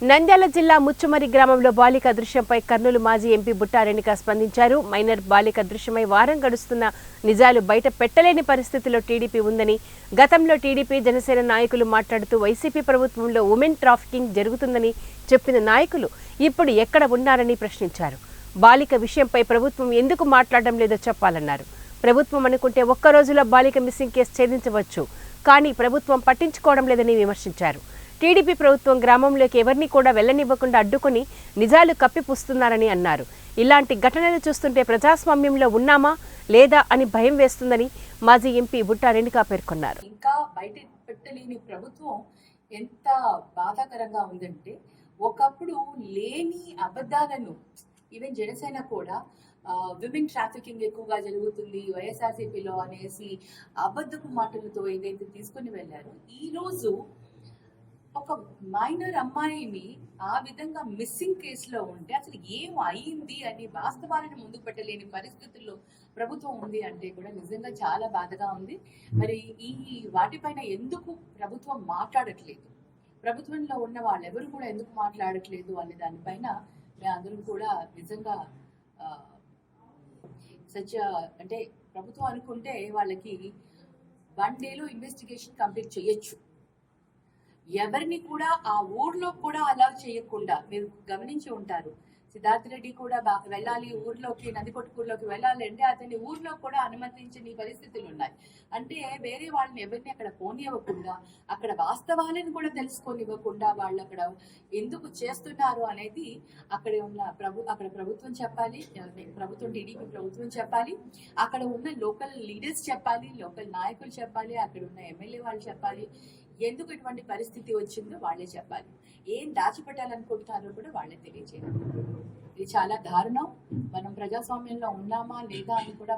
నంద్యాల జిల్లా ముచ్చుమరి గ్రామంలో బాలిక దృశ్యంపై కర్నూలు మాజీ ఎంపీ బుట్టా రేణుక స్పందించారు. మైనర్ బాలిక దృశ్యమై వారం గడుస్తున్న నిజాలు బయట పెట్టలేని పరిస్థితిలో టీడీపీ ఉందని, గతంలో టీడీపీ జనసేన నాయకులు మాట్లాడుతూ వైసీపీ ప్రభుత్వంలో ఉమెన్ ట్రాఫికింగ్ జరుగుతుందని చెప్పిన నాయకులు ఇప్పుడు ఎక్కడ ఉన్నారని ప్రశ్నించారు. బాలిక విషయంపై ప్రభుత్వం ఎందుకు మాట్లాడడం లేదో చెప్పాలన్నారు. ప్రభుత్వం అనుకుంటే ఒక్క రోజులో బాలిక మిస్సింగ్ కేసు ఛేదించవచ్చు, కానీ ప్రభుత్వం పట్టించుకోవడం లేదని విమర్శించారు. టీడీపీ ప్రభుత్వం గ్రామంలోకి ఎవరిని కూడా వెళ్లనివ్వకుండా అడ్డుకుని నిజాలు కప్పిపుస్తున్నారని అన్నారు. ఇలాంటి ఘటనలు చూస్తుంటే ప్రజాస్వామ్యంలో ఉన్నామా లేదా అని భయం వేస్తుందని మాజీ ఎంపీ బుట్టా రేణుక పేర్కొన్నారు. ఇంకా బయట పెట్టలేని ప్రభుత్వం ఎంత బాధాకరంగా ఉందంటే, ఒకప్పుడు లేని అబద్ధాలను ఈవెన్ జనసేన కూడా విమెన్ ట్రాఫికింగ్ ఎక్కువగా జరుగుతుంది వైఎస్ఆర్సీపీలో అనేసి అబద్ధపు మాటలతో ఏదైతే తీసుకుని వెళ్ళారో, ఈరోజు ఒక మైనర్ అమ్మాయిని ఆ విధంగా మిస్సింగ్ కేసులో ఉంటే అసలు ఏం అయింది అని వాస్తవాలను ముందుకు పెట్టలేని పరిస్థితుల్లో ప్రభుత్వం ఉంది అంటే కూడా నిజంగా చాలా బాధగా ఉంది. మరి ఈ వాటిపైన ఎందుకు ప్రభుత్వం మాట్లాడట్లేదు, ప్రభుత్వంలో ఉన్న వాళ్ళు ఎవరు కూడా ఎందుకు మాట్లాడట్లేదు అనే దానిపైన మేమందరం కూడా నిజంగా అంటే ప్రభుత్వం అనుకుంటే వాళ్ళకి 1 డేలో ఇన్వెస్టిగేషన్ కంప్లీట్ చేయొచ్చు. ఎవరిని కూడా ఆ ఊర్లో కూడా అలా చేయకుండా, మీరు గమనించి ఉంటారు, సిద్ధార్థ రెడ్డి కూడా వెళ్ళాలి ఊర్లోకి, నందికొట్కూరులోకి వెళ్ళాలంటే అతన్ని ఊర్లో కూడా అనుమతించని పరిస్థితులు ఉన్నాయి. అంటే వేరే వాళ్ళని ఎవరిని అక్కడ పోనివ్వకుండా, అక్కడ వాస్తవాలను కూడా తెలుసుకోనివ్వకుండా వాళ్ళు అక్కడ ఎందుకు చేస్తున్నారు అనేది అక్కడ ఉన్న అక్కడ ప్రభుత్వం చెప్పాలి, ప్రభుత్వం టీడీపీ ప్రభుత్వం చెప్పాలి, అక్కడ ఉన్న లోకల్ లీడర్స్ చెప్పాలి, లోకల్ నాయకులు చెప్పాలి, అక్కడ ఉన్న ఎమ్మెల్యే వాళ్ళు చెప్పాలి. ఎందుకు ఇటువంటి పరిస్థితి వచ్చిందో వాళ్ళే చెప్పాలి. ఏం దాచిపెట్టాలనుకుంటున్నారో కూడా వాళ్ళే తెలియజేయాలి. ఇది చాలా దారుణం. మనం ప్రజాస్వామ్యంలో ఉన్నామా లేదా అని కూడా